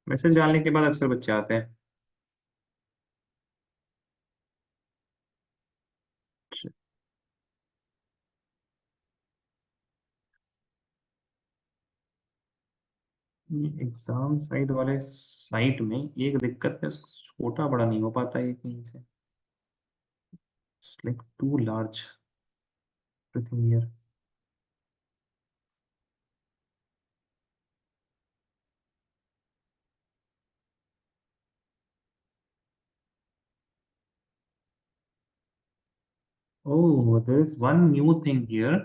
Message डालने के बाद अक्सर बच्चे आते हैं। एग्जाम साइट वाले साइट में एक दिक्कत है, छोटा बड़ा नहीं हो पाता ये कहीं से। Like to large everything here. Oh, there is one new thing here.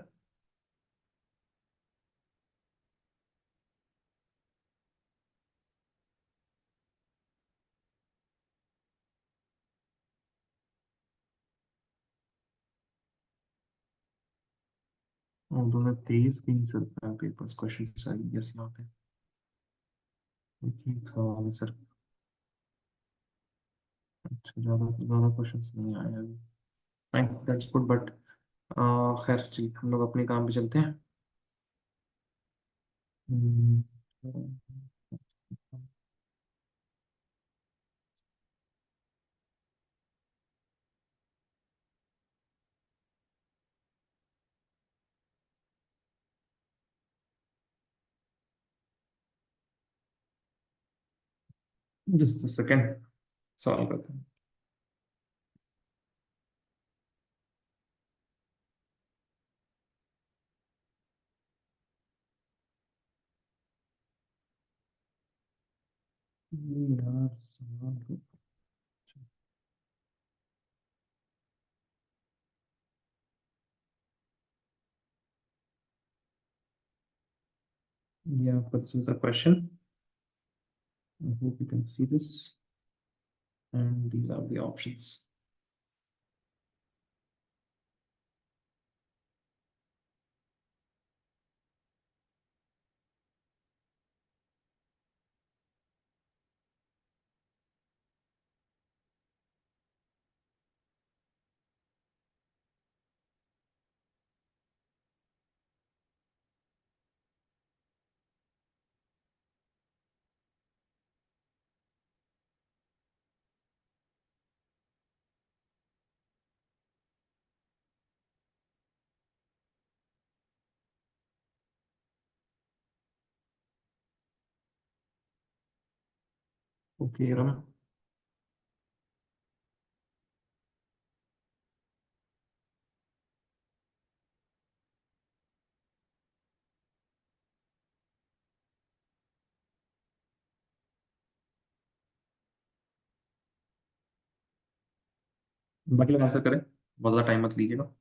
Oh, 2023 के ही sir papers question I yes यहाँ पे। एक सवाल है सर। अच्छा, ज्यादा ज्यादा क्वेश्चंस नहीं आए अभी। फाइन, दैट्स गुड, बट खैर जी, हम लोग अपने काम पे चलते हैं। हम्म, जस्ट सेकंड, सॉल्व करते हैं। यार सवाल, yeah, this is the question. I hope you can see this, and these are the options. Okay, Ram. बाकी लोग आंसर करें, बहुत ज़्यादा टाइम मत लीजिएगा।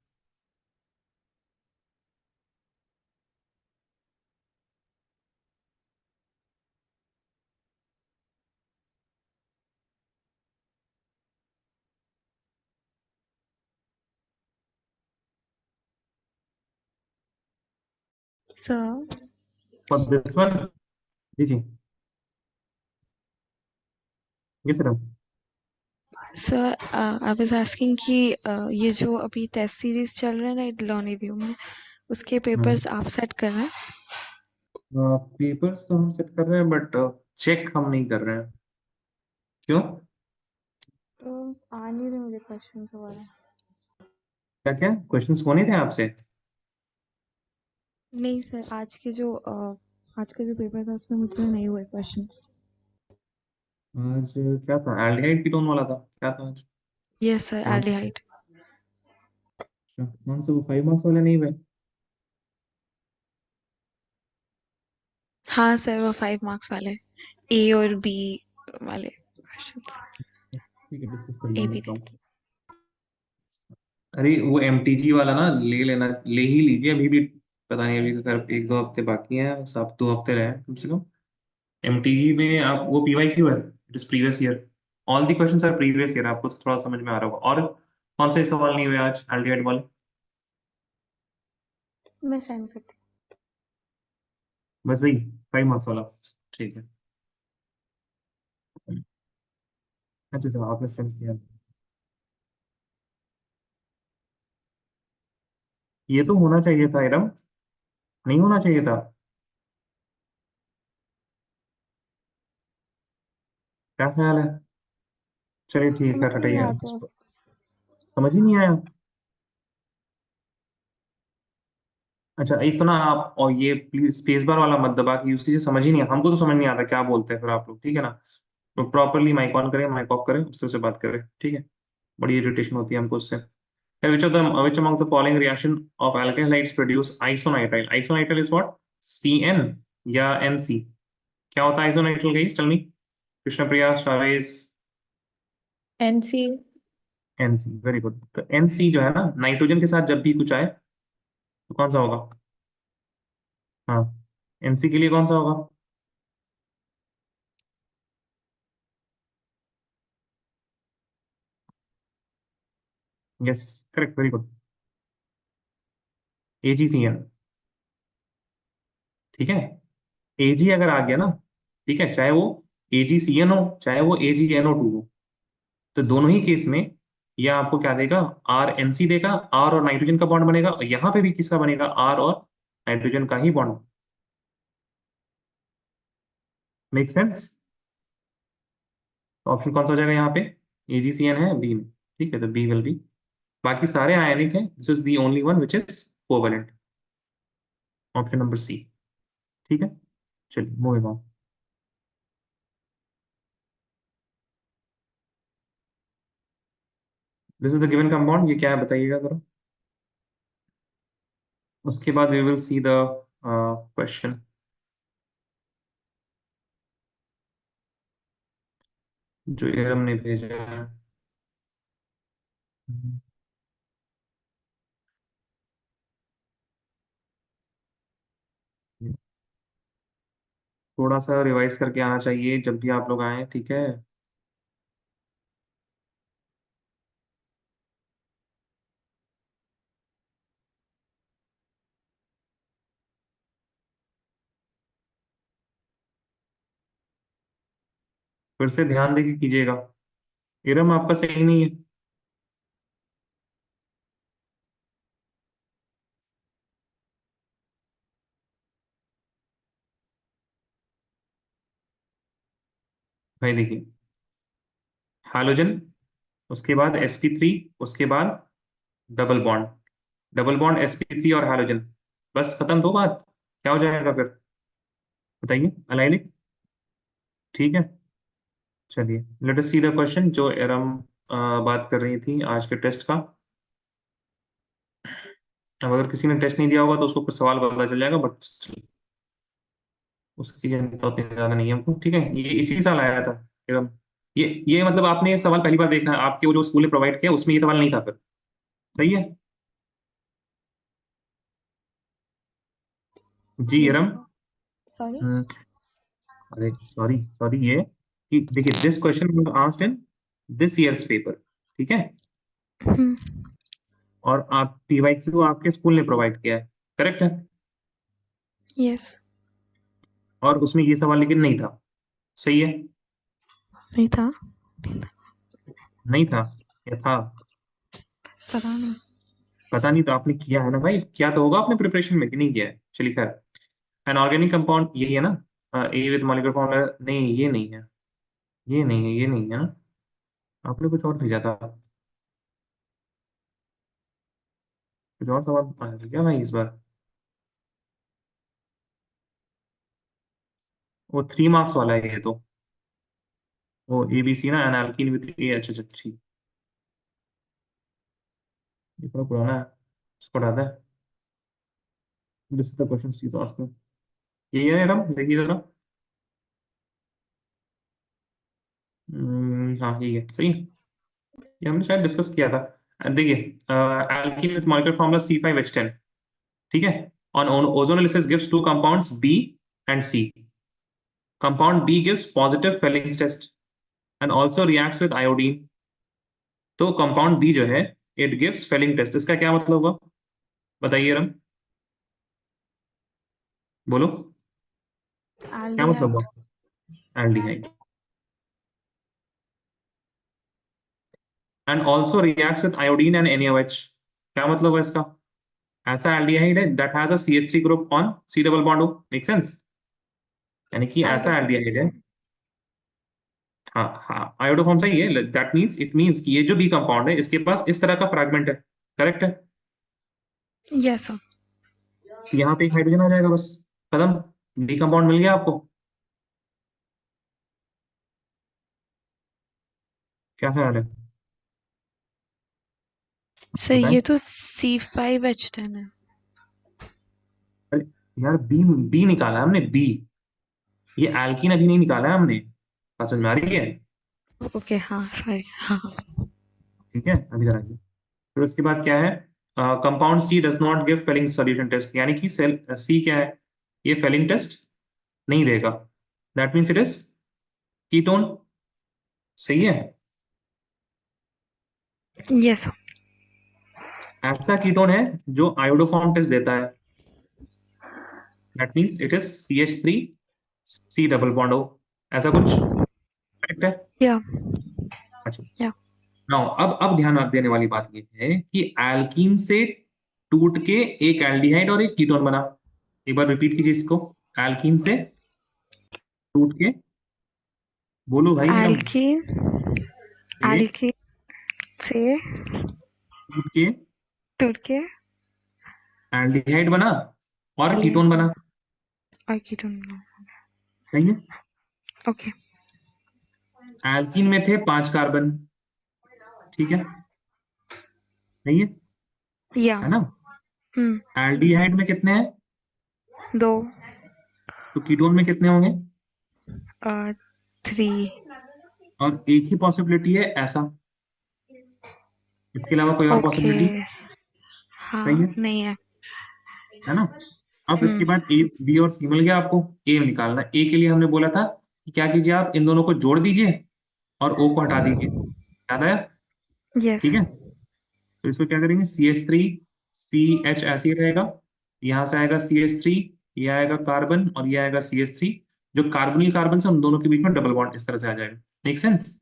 Sir, फॉर दिस वन, जी जी, yes sir. sir, I was asking कि ये जो अभी टेस्ट सीरीज चल रहा है ना इडलॉनी व्यू में, उसके पेपर्स आप सेट कर रहे हैं? पेपर्स तो हम सेट कर रहे हैं, बट चेक हम नहीं कर रहे हैं। क्यों? तो आ नहीं रहे मुझे क्वेश्चन वगैरह। क्या क्या क्वेश्चंस होने थे आपसे? नहीं सर, आज का जो पेपर था उसमें मुझसे नहीं हुए क्वेश्चंस। आज क्या था? एल्डिहाइड कीटोन वाला था, क्या था आज? यस सर, कौन सा? एल्डिहाइड। अच्छा, कौन सा? वो 5 मार्क्स वाले नहीं हुए? हाँ सर, वो 5 मार्क्स वाले ए और बी वाले क्वेश्चंस। ठीक है, डिस्कस कर ए लेंगे, बी बताओ। अरे वो एमटीजी वाला ना ले लेना, ले ही लीजिए अभी भी। पता नहीं, अभी तो खैर 1-2 हफ्ते बाकी हैं, सब 2 हफ्ते रहे हैं कम से कम। एमटीजी में आप वो पीवाईक्यू है, it is previous year. All the questions our previous year, आपको थोड़ा समझ में आ रहा होगा। और कौन से सवाल नहीं हुए आज एल्डिहाइड वाले? मैं सेंड करती बस वही 5 मार्क्स वाला। ठीक है। अच्छा तो आपने सेंड किया। ये तो होना चाहिए था इरम, नहीं होना चाहिए था। क्या ख्याल है? चलिए ठीक समझ है, ही नहीं हटाइए आता इसको। उसको। समझ ही नहीं आया? अच्छा, एक तो ना आप, और ये प्लीज स्पेस बार वाला मत दबा के यूज कीजिए, समझ ही नहीं हमको तो समझ नहीं आता क्या बोलते हैं फिर आप लोग, ठीक है ना? तो प्रॉपरली माइक ऑन करें, माइक ऑफ करें, उससे से बात करें, ठीक है? बड़ी इरिटेशन होती है हमको उससे। Which among the following reaction of alkyl halides produce isonitrile? Isonitrile is what? CN या NC? क्या होता है isonitrile guys? Tell me. Krishna Priya, Shavez. NC. NC, very good. तो NC जो है ना, नाइट्रोजन के साथ जब भी कुछ आए तो कौन सा होगा? हाँ, NC के लिए कौन सा होगा? Yes, correct, very good. AgCN। ठीक है, Ag अगर आ गया ना, ठीक है, चाहे वो AgCN हो चाहे वो AgNO2 हो, तो दोनों ही केस में ये आपको क्या देगा? RNC देगा। R और नाइट्रोजन का बॉन्ड बनेगा, और यहाँ पे भी किसका बनेगा? R और नाइट्रोजन का ही बॉन्ड। Make sense? ऑप्शन कौन सा हो जाएगा यहाँ पे? AgCN है बी में, ठीक है, तो बी विल बी। बाकी सारे आयनिक हैं, this is the only one which is covalent. Option number C. ठीक है, चलिए moving on. This is the given compound, ये क्या है बताइएगा जरा। उसके बाद we will see the question जो एरम ने भेजा है। थोड़ा सा रिवाइज करके आना चाहिए जब भी आप लोग आए, ठीक है? फिर से ध्यान देके कीजिएगा। एरम आपका सही नहीं है। भाई देखिए, हाइड्रोजन, उसके बाद sp3, उसके बाद double bond, double bond sp3 और हाइड्रोजन, बस खत्म, दो बात। क्या हो जाएगा फिर? बताइए, अलाइलिक। ठीक है, चलिए let us C the question जो एरम बात कर रही थी आज के टेस्ट का। अब अगर किसी ने टेस्ट नहीं दिया होगा तो उसको कुछ सवाल पता चल जाएगा, बट उसकी जनता उतनी ज्यादा नहीं है हमको, ठीक है? ये इसी साल आया था एरम। ये मतलब आपने ये सवाल पहली बार देखा है, आपके वो जो स्कूल ने प्रोवाइड किया उसमें ये सवाल नहीं था फिर? सही है। जी यस एरम। सर। सॉरी। हम्म, अरे सॉरी सॉरी, ये कि देखिए, this question was asked in this years paper, ठीक है? हम्म। और आप PYQ आपके स्कूल ने प्रोवाइड किया है, करेक्ट है? यस। और उसमें ये सवाल लेकिन नहीं था, सही है? नहीं था। नहीं था या था? पता नहीं। पता नहीं, तो आपने किया है ना भाई, किया तो होगा आपने प्रिपरेशन में, कि नहीं किया है? चलिए खैर, एन ऑर्गेनिक कंपाउंड यही है ना? ए विद मॉलिक्यूलर फॉर्मूला, नहीं ये नहीं है, ये नहीं है, ये नहीं है ना? आपने कुछ और भेजा था, कुछ और सवाल आया था क्या भाई इस बार? वो 3 मार्क्स वाला है ये तो, वो ABC ना, एन एल्कीन विद ए, अच्छा अच्छा ठीक। ये थोड़ा पुराना है, इसको हटा दें। This is the question she is asking. ये है मैडम, देखिए जरा। हाँ यही है, सही है। ये हमने शायद डिस्कस किया था। देखिए, alkene with molecular formula C5H10, ठीक है? On ozonolysis gives two compounds B and C। Compound B gives positive Fehling's test and also reacts with iodine. तो कंपाउंड B जो है, इट गिव्स फेलिंग टेस्ट, इसका क्या मतलब होगा? बताइए रम, बोलो, क्या मतलब एल्डिहाइड। हुआ? Aldehyde. And also reacts with iodine and NaOH, क्या मतलब है इसका? ऐसा एल्डिहाइड है that has a CH3 group on C double bond, make sense? यानी कि ऐसा एल्डिहाइड। एल्डिहाइड है। हाँ हाँ, आयोडोफॉर्म सही है। दैट मीन्स, इट मीन्स कि ये जो बी कंपाउंड है इसके पास इस तरह का फ्रैगमेंट है। करेक्ट है। Yes sir. तो यहाँ पे एक हाइड्रोजन आ जाएगा, बस खत्म, बी कंपाउंड मिल गया आपको। क्या ख्याल है? सर बताएं। ये तो C5H10 है। अरे यार, बी, बी निकाला है हमने, बी। ये एल्कीन अभी नहीं निकाला है हमने। बात समझ में आ रही है? ओके हाँ सॉरी हाँ। ठीक है, अभी जरा आइए। फिर उसके बाद क्या है? Compound C does not give Fehling solution test, यानी कि सेल सी क्या है, ये फेलिंग टेस्ट नहीं देगा। That means it is ketone. सही है। Yes sir. ऐसा कीटोन है जो आयोडोफॉर्म टेस्ट देता है। That means it is CH3 C double bond O, ऐसा कुछ। करेक्ट है। या अच्छा। या नाउ अब ध्यान देने वाली बात ये है कि एल्कीन से टूट के एक एल्डिहाइड और एक कीटोन बना। एक बार रिपीट कीजिए इसको। एल्कीन से टूट के, बोलो भाई एकदम, एल्कीन एक एल्कीन से टूट के टूट के एल्डिहाइड बना और कीटोन एल्डिहाइड बना। और कीटोन। सही है। ओके। एल्कीन में थे 5 कार्बन। ठीक है। सही या है ना? हम्म। एल्डिहाइड में कितने हैं? दो। तो कीटोन में कितने होंगे? और 3। और एक ही पॉसिबिलिटी है ऐसा, इसके अलावा कोई और ओके पॉसिबिलिटी? सही हाँ है नहीं है। है ना? अब इसके हम्म। बाद ए बी और सी मिल गया आपको। ए निकालना है। ए के लिए हमने बोला था कि क्या कीजिए, आप इन दोनों को जोड़ दीजिए और ओ को हटा दीजिए। याद आया? यस। ठीक है। तो इसको क्या करेंगे, CH3 CH ऐसे ही रहेगा। यहाँ से आएगा CH3, ये आएगा कार्बन और ये आएगा CH3। जो कार्बोनिल कार्बन से उन दोनों के बीच में डबल बॉन्ड इस तरह से आ जाएगा। Make sense?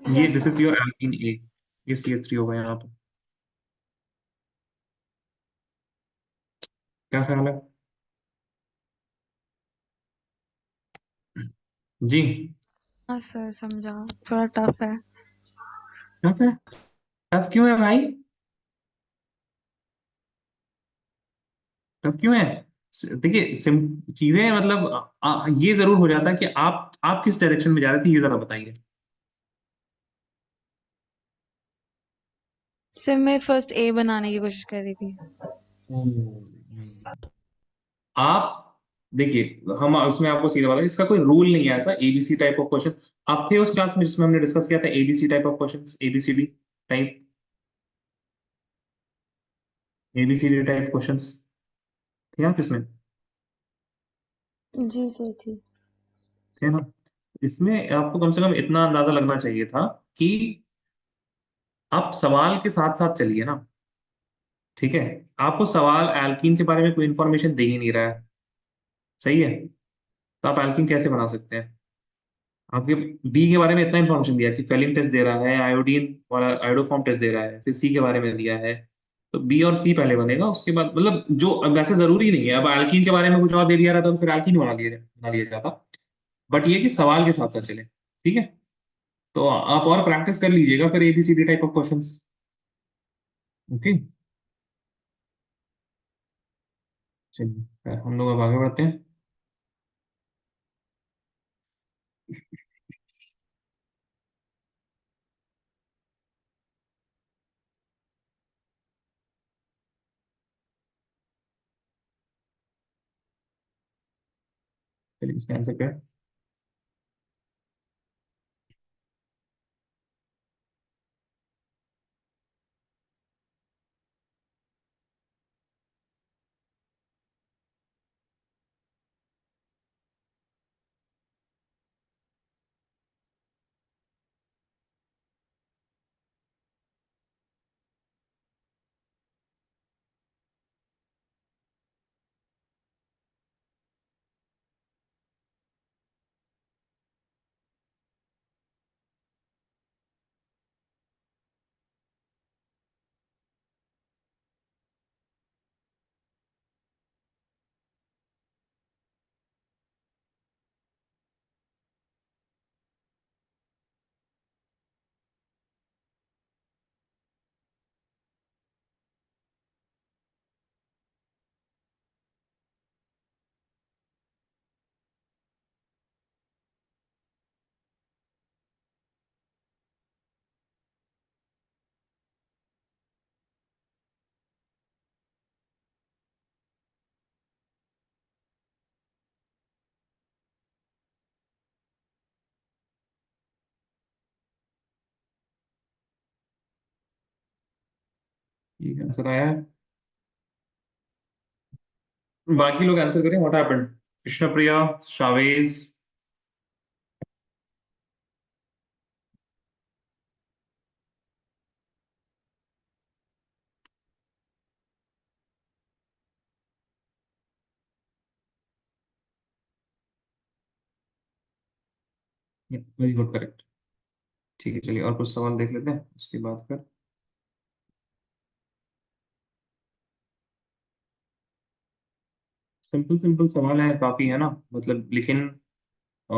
ये yes this sir. Is your alkene A. ये CH3 होगा यहाँ पे। क्या ख्याल है? जी। हाँ सर समझा। थोड़ा टफ है। टफ है? टफ क्यों है भाई? टफ क्यों है? देखिए, चीजें मतलब ये जरूर हो जाता है कि आप किस डायरेक्शन में जा रहे थे, ये जरा बताइए। सर मैं फर्स्ट ए बनाने की कोशिश कर रही थी। हम्म। आप देखिए, हम उसमें आपको सीधा बता, इसका कोई रूल नहीं है ऐसा एबीसी टाइप ऑफ क्वेश्चन। आप थे उस क्लास में जिसमें हमने डिस्कस किया था ABC type of questions, ABCD type, ABCD type questions, थे आप इसमें? जी सर थी। थे ना? इसमें आपको कम से कम इतना अंदाजा लगना चाहिए था कि आप सवाल के साथ साथ चलिए ना। ठीक है। आपको सवाल एल्कीन के बारे में कोई इंफॉर्मेशन दे ही नहीं रहा है। सही है। तो आप एल्कीन कैसे बना सकते हैं? आपके बी के बारे में इतना इंफॉर्मेशन दिया कि फेलिंग टेस्ट दे रहा है, आयोडीन वाला आयोडोफॉर्म टेस्ट दे रहा है, फिर सी के बारे में दिया है। तो बी और सी पहले बनेगा, उसके बाद मतलब जो, अब वैसे जरूरी नहीं है, अब एल्कीन के बारे में कुछ और दे दिया रहता तो फिर एल्कीन बना लिया जाता। बट ये कि सवाल के साथ साथ चले। ठीक है। तो आप और प्रैक्टिस कर लीजिएगा फिर ABCD type of questions. Okay. चलिए, फिर हम लोग अब आगे बढ़ते हैं। चलिए, इसका आंसर क्या है? ठीक है, आंसर आया है। बाकी लोग आंसर करें, what happened? Krishna Priya, Shavez. Very good, correct. ठीक है, चलिए और कुछ सवाल देख लेते हैं उसके बाद फिर। सिंपल सिंपल सवाल है काफी, है ना, मतलब, लेकिन अ,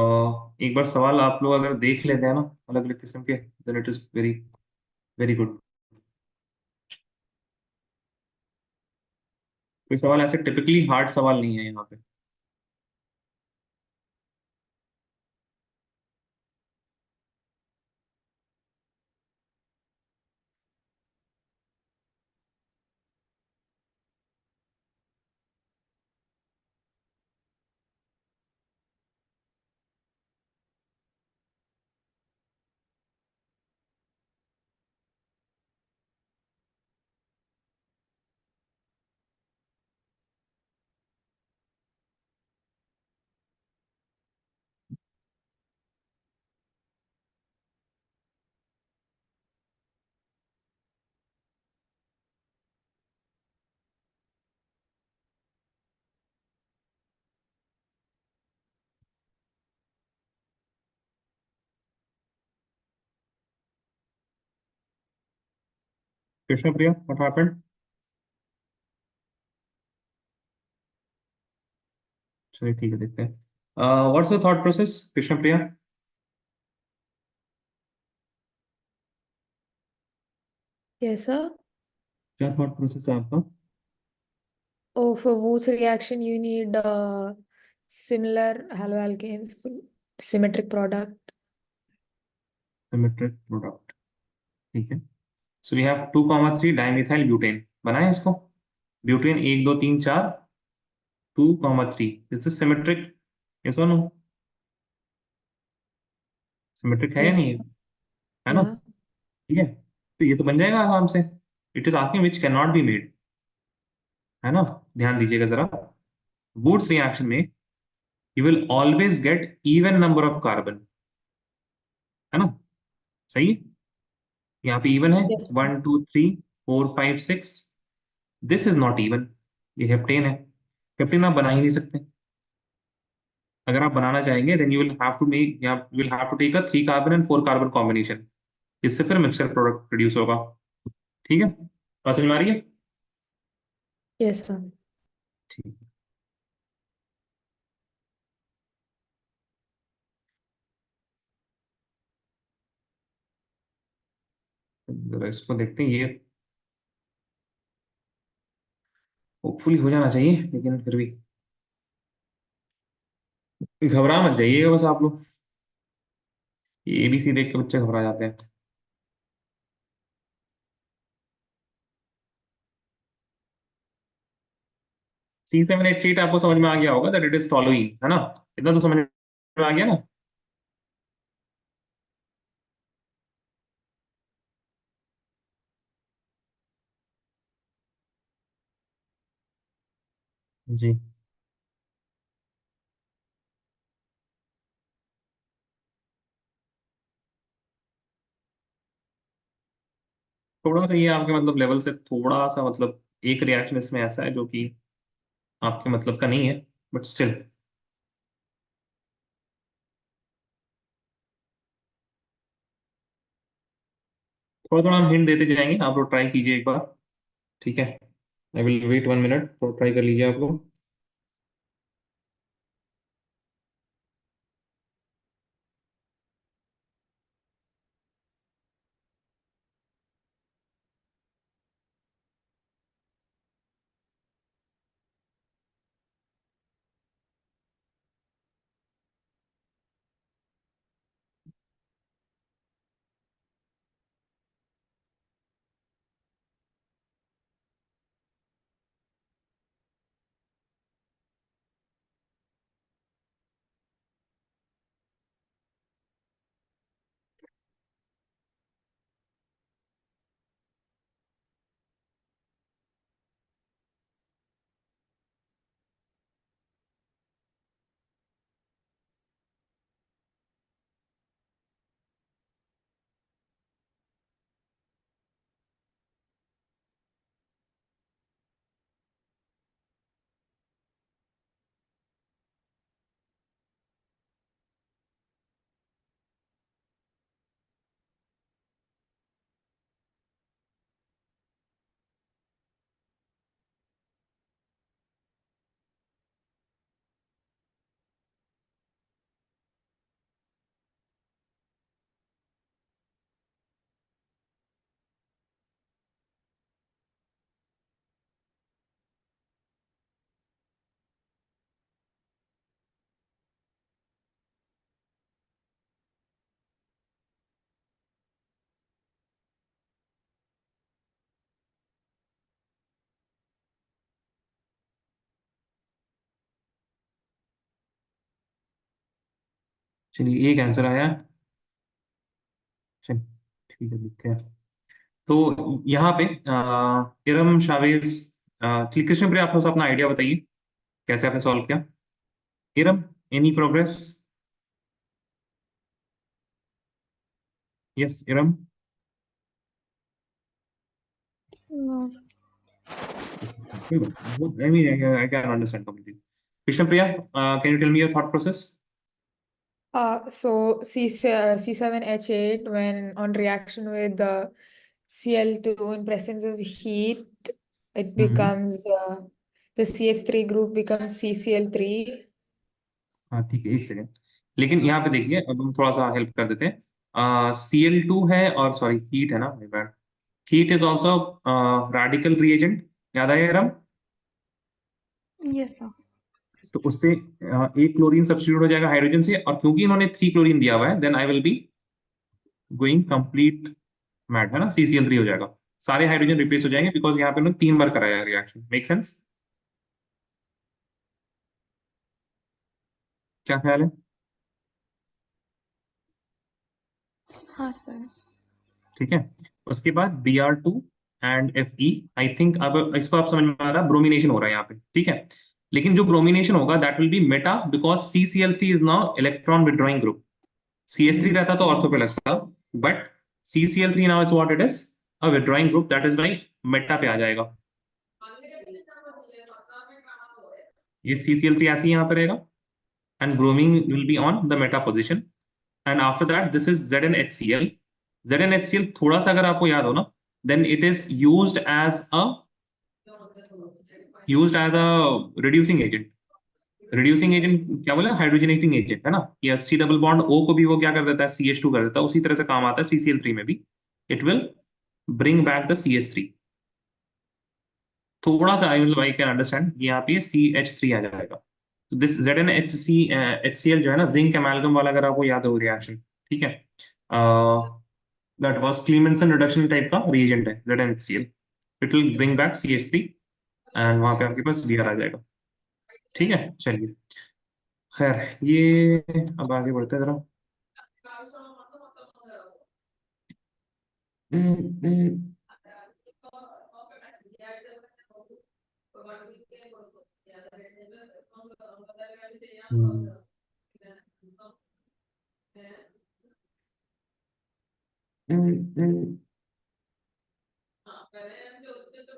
एक बार सवाल आप लोग अगर देख लेते हैं ना अलग अलग किस्म के, then it is very very good. कोई सवाल ऐसे टिपिकली हार्ड सवाल नहीं है यहाँ पे। कृष्ण प्रिया, व्हाट हैपेंड? चलिए ठीक है, देखते हैं। What's your thought process, Krishna Priya? Yes, sir. क्या थॉट प्रोसेस है आपका? Oh, for Woods reaction, you need similar haloalkanes for symmetric product. Symmetric product, ठीक है। So we have 2,3 dimethyl butane, बनाए इसको। Butane 1 2 3 4, 2,3, is this symmetric? Yes और no? Symmetric है या Yes, नहीं है? sir. है ना? Yeah. ठीक है, तो ये तो बन जाएगा आराम से। It is asking which can not be made, है ना? ध्यान दीजिएगा जरा। वुड्स रिएक्शन में you will always get even number of carbon, है ना? सही है। यहाँ पे इवन है, Yes, sir. 1 2 3 4 5 6। This is not even, ये हेप्टेन है। हेप्टेन आप बना ही नहीं सकते। अगर आप बनाना चाहेंगे then you will have to take a 3 carbon and 4 carbon combination. इससे फिर मिक्सर प्रोडक्ट प्रोड्यूस होगा। ठीक है, बात समझ में आ रही है? Yes, sir. ठीक है, जरा इसको देखते हैं। ये होपफुली हो जाना चाहिए, लेकिन फिर भी घबरा मत जाइएगा बस आप लोग। ये एबीसी देख के बच्चे घबरा जाते हैं। C7H8 आपको समझ में आ गया होगा दैट इट इज टॉलुइन, है ना? इतना तो समझ में आ गया ना? जी। थोड़ा सा ये आपके मतलब लेवल से थोड़ा सा, मतलब एक रिएक्शन इसमें ऐसा है जो कि आपके मतलब का नहीं है, बट स्टिल थोड़ा थोड़ा हम हिंट देते जाएंगे, आप लोग ट्राई कीजिए एक बार। ठीक है, आई विल वेट 1 मिनट, तो ट्राई कर लीजिए आप लोग। चलिए एक आंसर आया। चलिए ठीक है, देखते हैं। तो यहाँ पे इरम शावेज, कृष्ण प्रिया, आप थोड़ा सा अपना आइडिया बताइए कैसे आपने सॉल्व किया। Iram, any progress? Yes Iram. No. कोई बात नहीं, वो I mean I can understand completely. Krishna Priya, can you tell me your thought process? So C7H8 when on reaction with the Cl2 in presence of heat, it hmm. becomes the CH3 group becomes CCl3. हाँ ठीक है, एक second. लेकिन यहाँ पे देखिए, अब हम थोड़ा सा हेल्प कर देते हैं। Cl2 है, और सॉरी हीट है ना, my bad. Heat is also radical reagent, याद आया इरम? Yes, sir. तो उससे एक क्लोरीन सब्स्टिट्यूट हो जाएगा हाइड्रोजन से, और क्योंकि इन्होंने 3 क्लोरीन दिया हुआ है, then I will be going complete mat, है ना, CCl3 हो जाएगा। सारे हाइड्रोजन रिप्लेस हो जाएंगे, बिकॉज यहाँ पे उन्होंने 3 बार कराया है रिएक्शन। Make sense? क्या ख्याल है? हाँ सर। ठीक है। उसके बाद Br2 and Fe, I think अब इसको आप समझ में आ रहा, ब्रोमिनेशन हो रहा है यहाँ पे, ठीक है। लेकिन जो ब्रोमिनेशन होगा that will be meta, because CCl3 is now electron withdrawing group. CH3 रहता तो ऑर्थो पे लगता, but CCl3 now is what it is, a withdrawing group, that is why meta पे आ जाएगा। ये CCl3 ऐसे ही यहाँ पे रहेगा, and bromine will be on the meta position, and after that this is ZnHCl. ZnHCl थोड़ा सा अगर आपको याद हो ना, then it is used as a reducing agent। Reducing agent क्या बोला, हाइड्रोजनेटिंग एजेंट, है ना। या सी डबल बॉन्ड O को भी वो क्या कर देता है, CH2 कर देता है, उसी तरह से काम आता है CCl3 में भी। It will bring back the CH3। थोड़ा सा आई कैन अंडरस्टैंड, यहाँ पे CH3 आ जाएगा। दिस ZnHCl जो है ना, जिंक एमालगम वाला, अगर आपको याद हो रिएक्शन, ठीक है, दैट वाज क्लीमेंसन रिडक्शन टाइप का रिएजेंट है ZnHCl। It will bring back CH3, and वहां पे आपके पास Br आ जाएगा। ठीक है, चलिए। खैर ये, अब आगे बढ़ते हैं जरा। हम्म,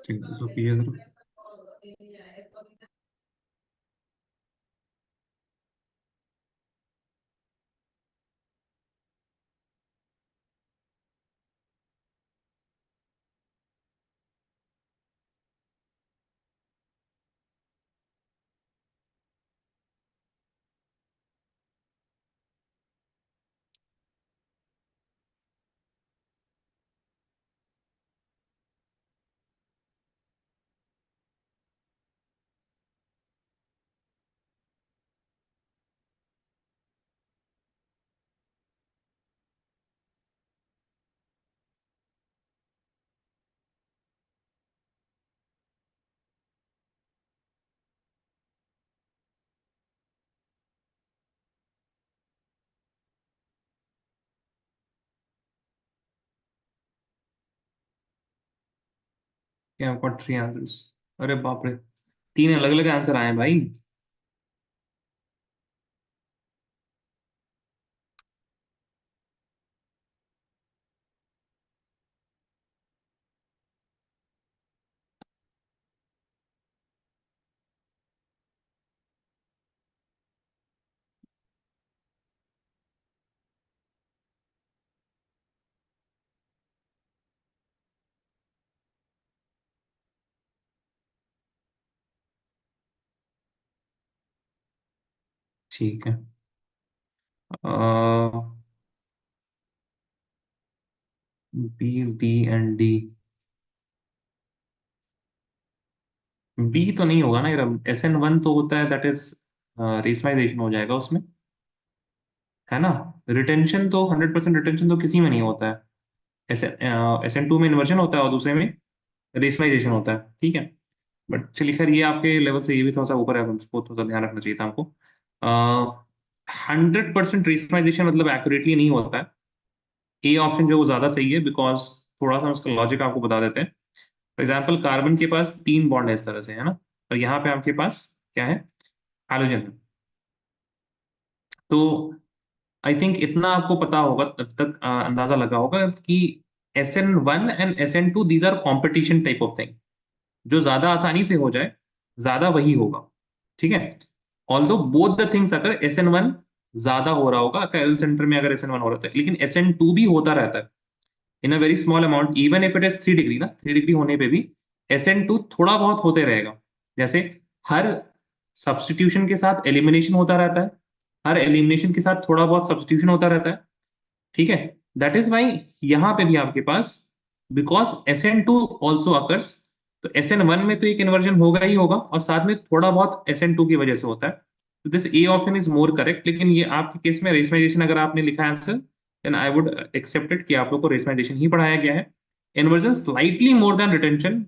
ठीक है, इसको पीजिए जरा। क्या आपका 3 आंसर्स? अरे बाप रे, 3 अलग अलग आंसर आए हैं भाई। ठीक है। B, D and D. B तो नहीं होगा ना यार, SN1 तो होता है, दैट इज रेसमाइजेशन हो जाएगा उसमें, है ना। रिटेंशन तो 100% रिटेंशन तो किसी में नहीं होता है। SN2 में इन्वर्जन होता है, और दूसरे में रेसमाइजेशन होता है, ठीक है। बट चलिए खैर, ये आपके लेवल से ये भी थोड़ा सा ऊपर है, उसको थोड़ा ध्यान रखना चाहिए था हमको। 100% रेशमाइजेशन मतलब एक्यूरेटली नहीं होता है। ए ऑप्शन जो है वो ज्यादा सही है, बिकॉज थोड़ा सा उसका लॉजिक आपको बता देते हैं। फॉर एग्जाम्पल कार्बन के पास 3 बॉन्ड है इस तरह से, है ना, और यहाँ पे आपके पास क्या है, हाइड्रोजन। तो आई थिंक इतना आपको पता होगा, तब तक अंदाजा लगा होगा कि SN1 and SN2 these are competition type of thing. जो ज्यादा आसानी से हो जाए, ज्यादा वही होगा। ठीक है। ऑल्दो बोथ द थिंग्स, अगर SN1 ज्यादा हो रहा होगा, कैरल सेंटर में अगर SN1 हो रहा था, लेकिन SN2 भी होता रहता है in a very small amount, even if it is 3 degree ना, 3 डिग्री होने पे भी SN2 थोड़ा बहुत होते रहेगा। जैसे हर सब्स्टिट्यूशन के साथ एलिमिनेशन होता रहता है, हर एलिमिनेशन के साथ थोड़ा बहुत सब्स्टिट्यूशन होता रहता है। ठीक है। दैट इज वाई यहाँ पे भी आपके पास, बिकॉज SN2 ऑल्सो अकर्स, तो SN1 में तो एक इन्वर्जन होगा ही होगा, और साथ में थोड़ा बहुत SN2 की वजह से होता है। तो this A option is more correct. लेकिन ये आपके केस में रेशमाइजेशन अगर आपने लिखा है answer, then I would accept it कि आप लोग को रेशमाइजेशन ही पढ़ाया गया है। Inversion slightly more than retention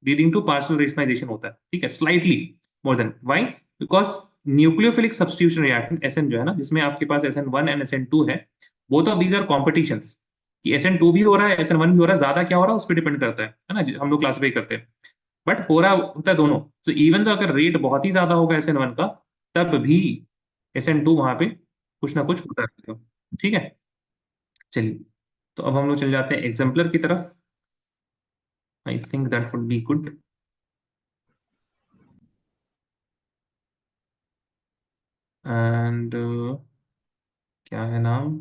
leading to partial racemization होता है। ठीक है, slightly more than, why? Because nucleophilic substitution reaction SN जो है ना, जिसमें आपके पास SN1 एंड SN2 है, both of these are competitions. कि SN2 भी हो रहा है, SN1 भी हो रहा है, ज्यादा क्या हो रहा है उस पर डिपेंड करता है ना, हम लोग क्लासिफाई करते हैं। बट हो रहा होता है दोनों। तो इवन तो अगर रेट बहुत ही ज्यादा होगा SN1 का, तब भी SN2 वहां पे कुछ ना कुछ होता रहेगा। ठीक है। चलिए, तो अब हम लोग चल जाते हैं एग्जाम्पलर की तरफ। I think that would be good. And क्या है नाम,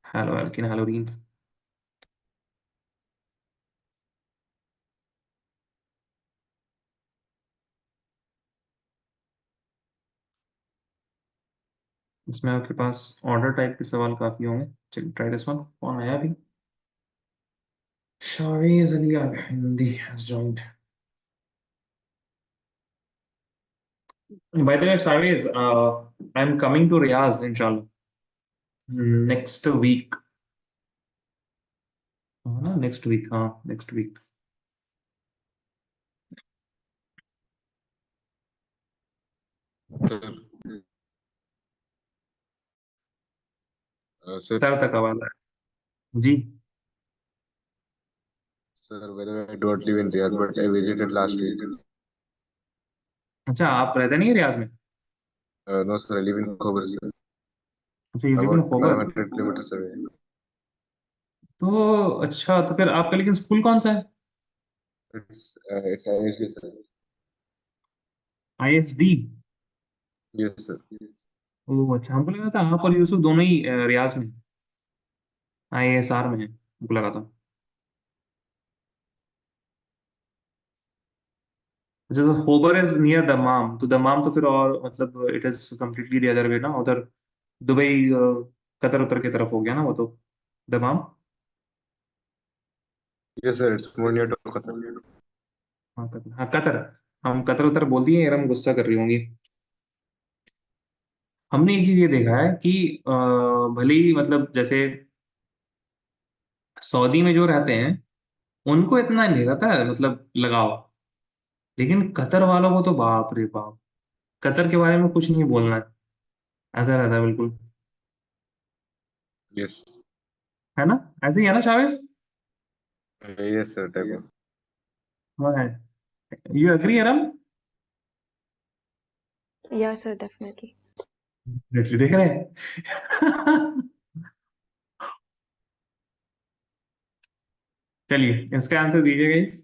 हेलो एल्किन हेलोरीन। इसमें आपके पास ऑर्डर टाइप के सवाल काफी होंगे। चलिए, ट्राई दिस वन। कौन आया अभी? Shariz Ali Hindi has joined. By the way, Shaviz, I'm coming to Riyadh, inshallah, next week. हाँ, next week, हाँ, next week. Sir, सर तक आवाज है जी। sir, by the way, I don't live in Riyadh, but I visited last week. अच्छा, आप रहते नहीं है रियाज में? No, sir, I live in Khobar, sir, अच्छा, ये लिव इन about खोबर। 500 kilometers away. तो अच्छा, तो फिर आपका लेकिन स्कूल कौन सा है? It's ISD, sir. ISD। Yes, sir. ओह अच्छा, हमको लगा था आप और यूसुफ दोनों ही रियाज में, ISR में है, हमको लगा था। अच्छा, तो खोबर इज नियर दमाम, तो दमाम तो फिर और मतलब it is completely the other way ना, उधर दुबई कतर उत्तर की तरफ हो गया ना वो तो, दमाम। Yes, sir, it's more near to Qatar. हाँ कतर, हाँ कतर। हम कतर उतर बोल दिए, यार हम गुस्सा कर रही होंगी। हमने एक चीज ये देखा है कि भले ही मतलब जैसे सऊदी में जो रहते हैं, उनको इतना नहीं रहता है मतलब लगाव, लेकिन कतर वालों को तो बाप रे बाप, कतर के बारे में कुछ नहीं बोलना है, ऐसा रहता है बिल्कुल। Yes. है ना? ऐसे ही है ना Shavez? Yes, sir, type of. हाँ, you agree Iram? Yeah, sir, definitely. देख रहे हैं? चलिए, इसका आंसर दीजिएगा इस।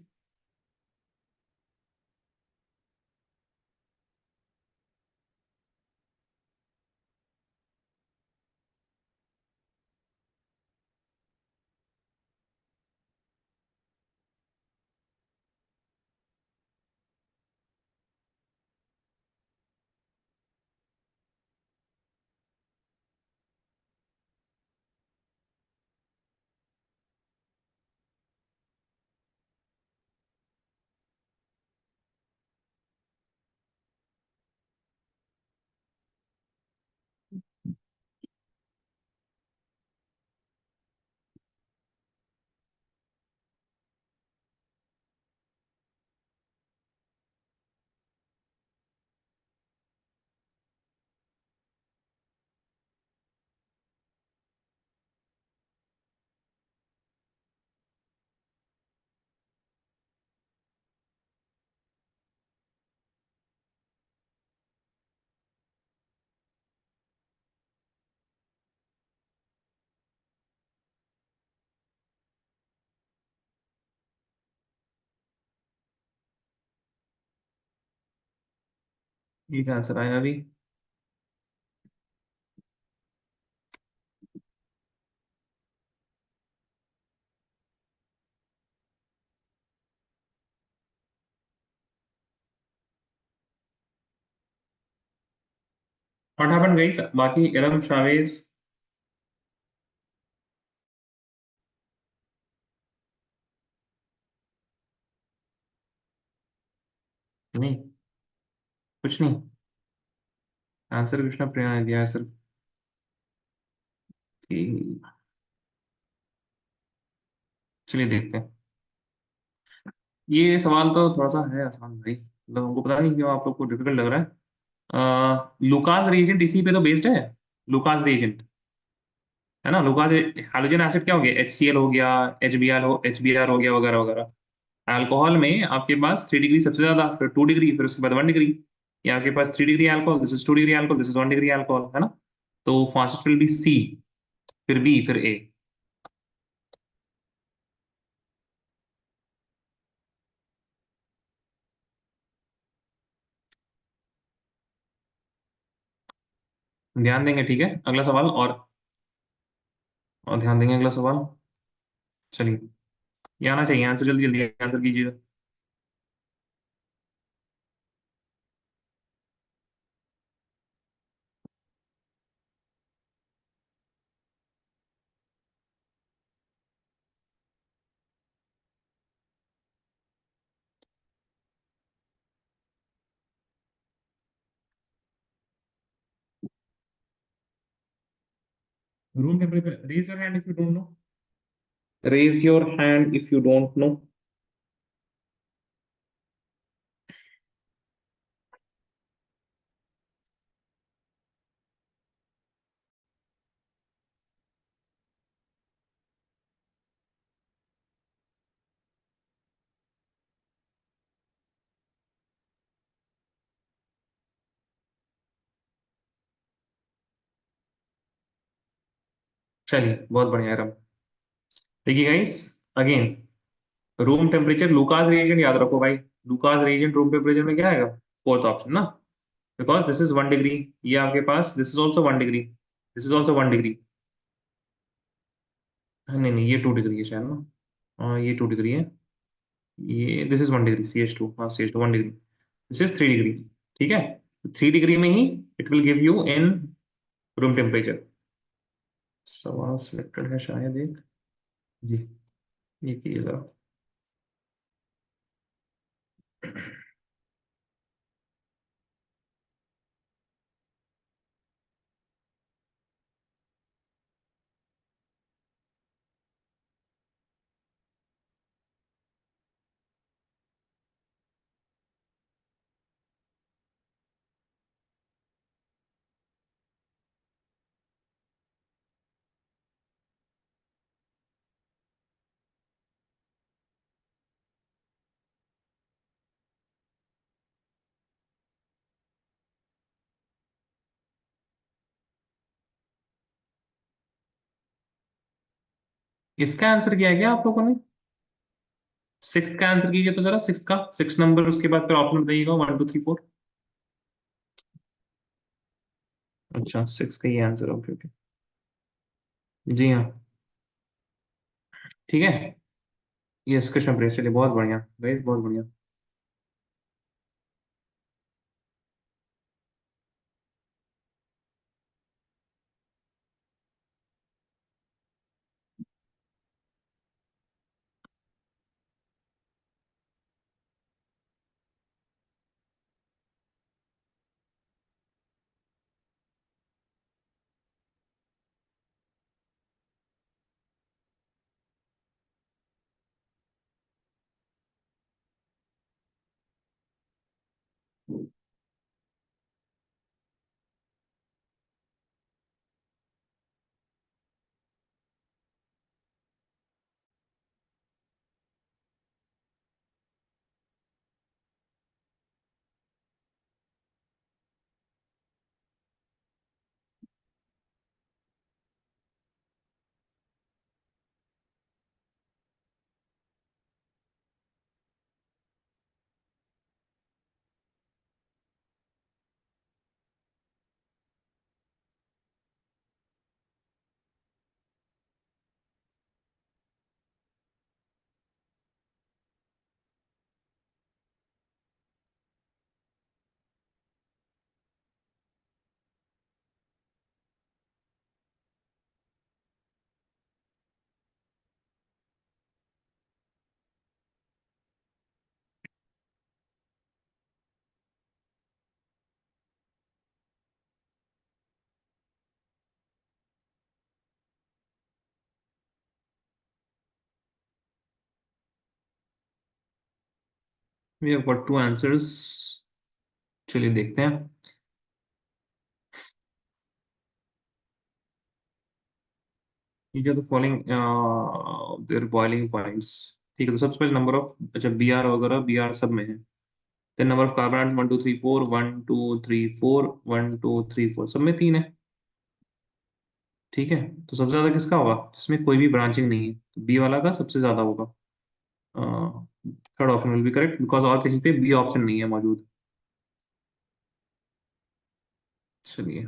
ये क्या आंसर आया अभी? What happened guys? बाकी इरम शावेज। नहीं, कुछ नहीं। आंसर कृष्णा प्रिया ने दिया है सिर्फ कि। चलिए देखते हैं। ये सवाल तो थोड़ा सा है आसान भाई, मतलब हमको पता नहीं क्यों आप लोग को डिफिकल्ट लग रहा है। लुकास रिएजेंट इसी पे तो बेस्ड है। लुकास रिएजेंट है ना। लुकास हाइड्रोजन एसिड क्या हो गया? HCl हो गया, HBr हो गया, वगैरह वगैरह। अल्कोहल में आपके पास 3 डिग्री सबसे ज्यादा, फिर 2 डिग्री, फिर उसके बाद 1 डिग्री। या आपके पास 3 degree alcohol, this is 2 degree alcohol, this is 1 degree alcohol, है ना। तो फास्टेस्ट विल बी C, फिर B, फिर A। ध्यान देंगे, ठीक है। अगला सवाल और ध्यान देंगे अगला सवाल। चलिए, ये आना चाहिए आंसर, जल्दी जल्दी आंसर कीजिएगा। Room temperature, raise your hand if you don't know. Raise your hand if you don't know. चलिए, बहुत बढ़िया रहा। देखिए guys, again room temperature Lucas reagent याद रखो भाई। लुकास रिएजेंट रूम टेम्परेचर में क्या आएगा? फोर्थ ऑप्शन ना। Because this is 1 degree. ये आपके पास this is also 1 degree, this is also 1 degree. नहीं नहीं, ये 2 डिग्री है शायद ना। हाँ, ये 2 डिग्री है। ये दिस इज 1 डिग्री, CH2, हाँ CH2 1 degree. This is 3 degree. ठीक है। 3 डिग्री में ही it will give you in room temperature. सवाल सिलेक्टेड है शायद एक। जी, ये कीजिए जरा। इसका आंसर किया है क्या आप लोगों ने? 6 का आंसर किया है क्या आप लोगों ने? 6 का आंसर कीजिए तो जरा, 6 नंबर, उसके बाद फिर ऑप्शन बताइएगा 1 2 3 4। अच्छा, 6 का ये आंसर, ओके ओके। जी हाँ, ठीक है। ये इसका शंभरेश, चलिए बहुत बढ़िया भाई, बहुत बढ़िया। We have got two answers. चलिए देखते हैं. Each of the following their boiling points. ठीक है, तो सबसे पहले नंबर ऑफ, अच्छा बी आर वगैरह बी आर सब में है. देन नंबर ऑफ कार्बन 1 2 3 4 1 2 3 4 1 2 3 4 सब में 3 है. ठीक है, तो सबसे ज्यादा किसका होगा जिसमें कोई भी ब्रांचिंग नहीं है, तो बी वाला का सबसे ज्यादा होगा. Third option will be correct because और कहीं पे बी ऑप्शन नहीं है मौजूद. चलिए.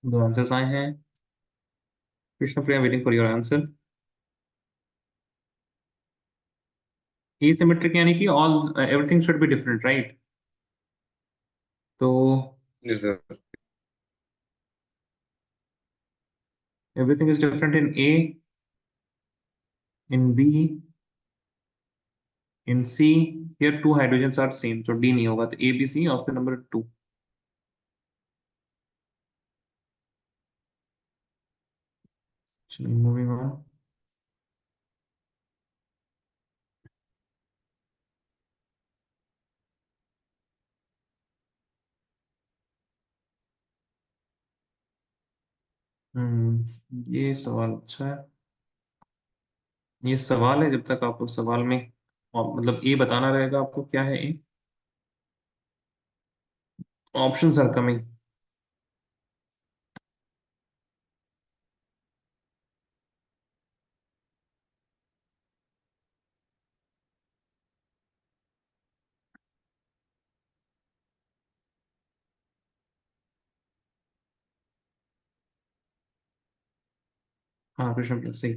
दो आंसर्स आए हैं. Krishna Priya waiting for your answer. Asymmetric यानी कि all everything should be different right. तो Yes, sir. Everything is different in A, in B, in C. Here two hydrogens are same, तो डी नहीं होगा, तो A B C option number 2. चलिए moving on. ये सवाल अच्छा है. ये सवाल है, जब तक आपको सवाल में मतलब ए बताना रहेगा आपको क्या है ए. Options are coming. हाँ कृष्ण प्रिया सही.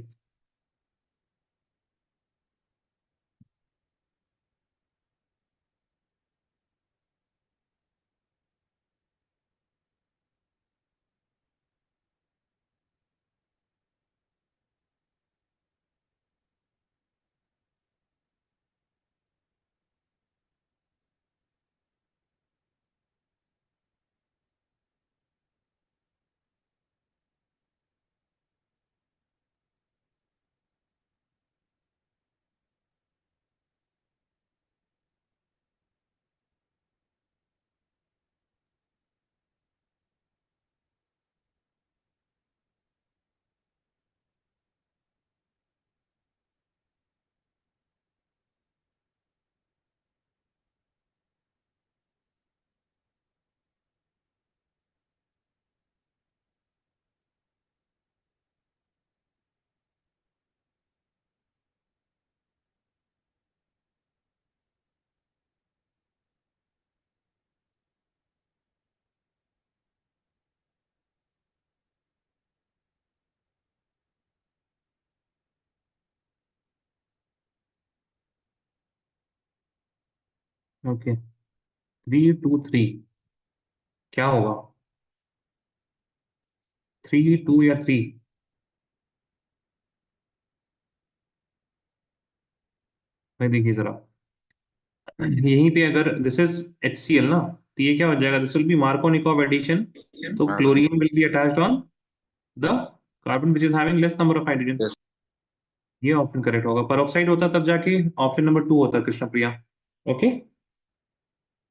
ओके. 3 2 3 क्या होगा. 3 2 या 3. मैं देखिए जरा. यहीं पे अगर दिस इज HCl ना, तो ये क्या हो जाएगा, this will be Markovnikov addition, तो हाँ, chlorine will be attached on the carbon which is having less number of hydrogen. yes, ये ऑप्शन करेक्ट होगा। पर ऑक्साइड होता तब जाके ऑप्शन नंबर 2 होता कृष्ण प्रिया। ओके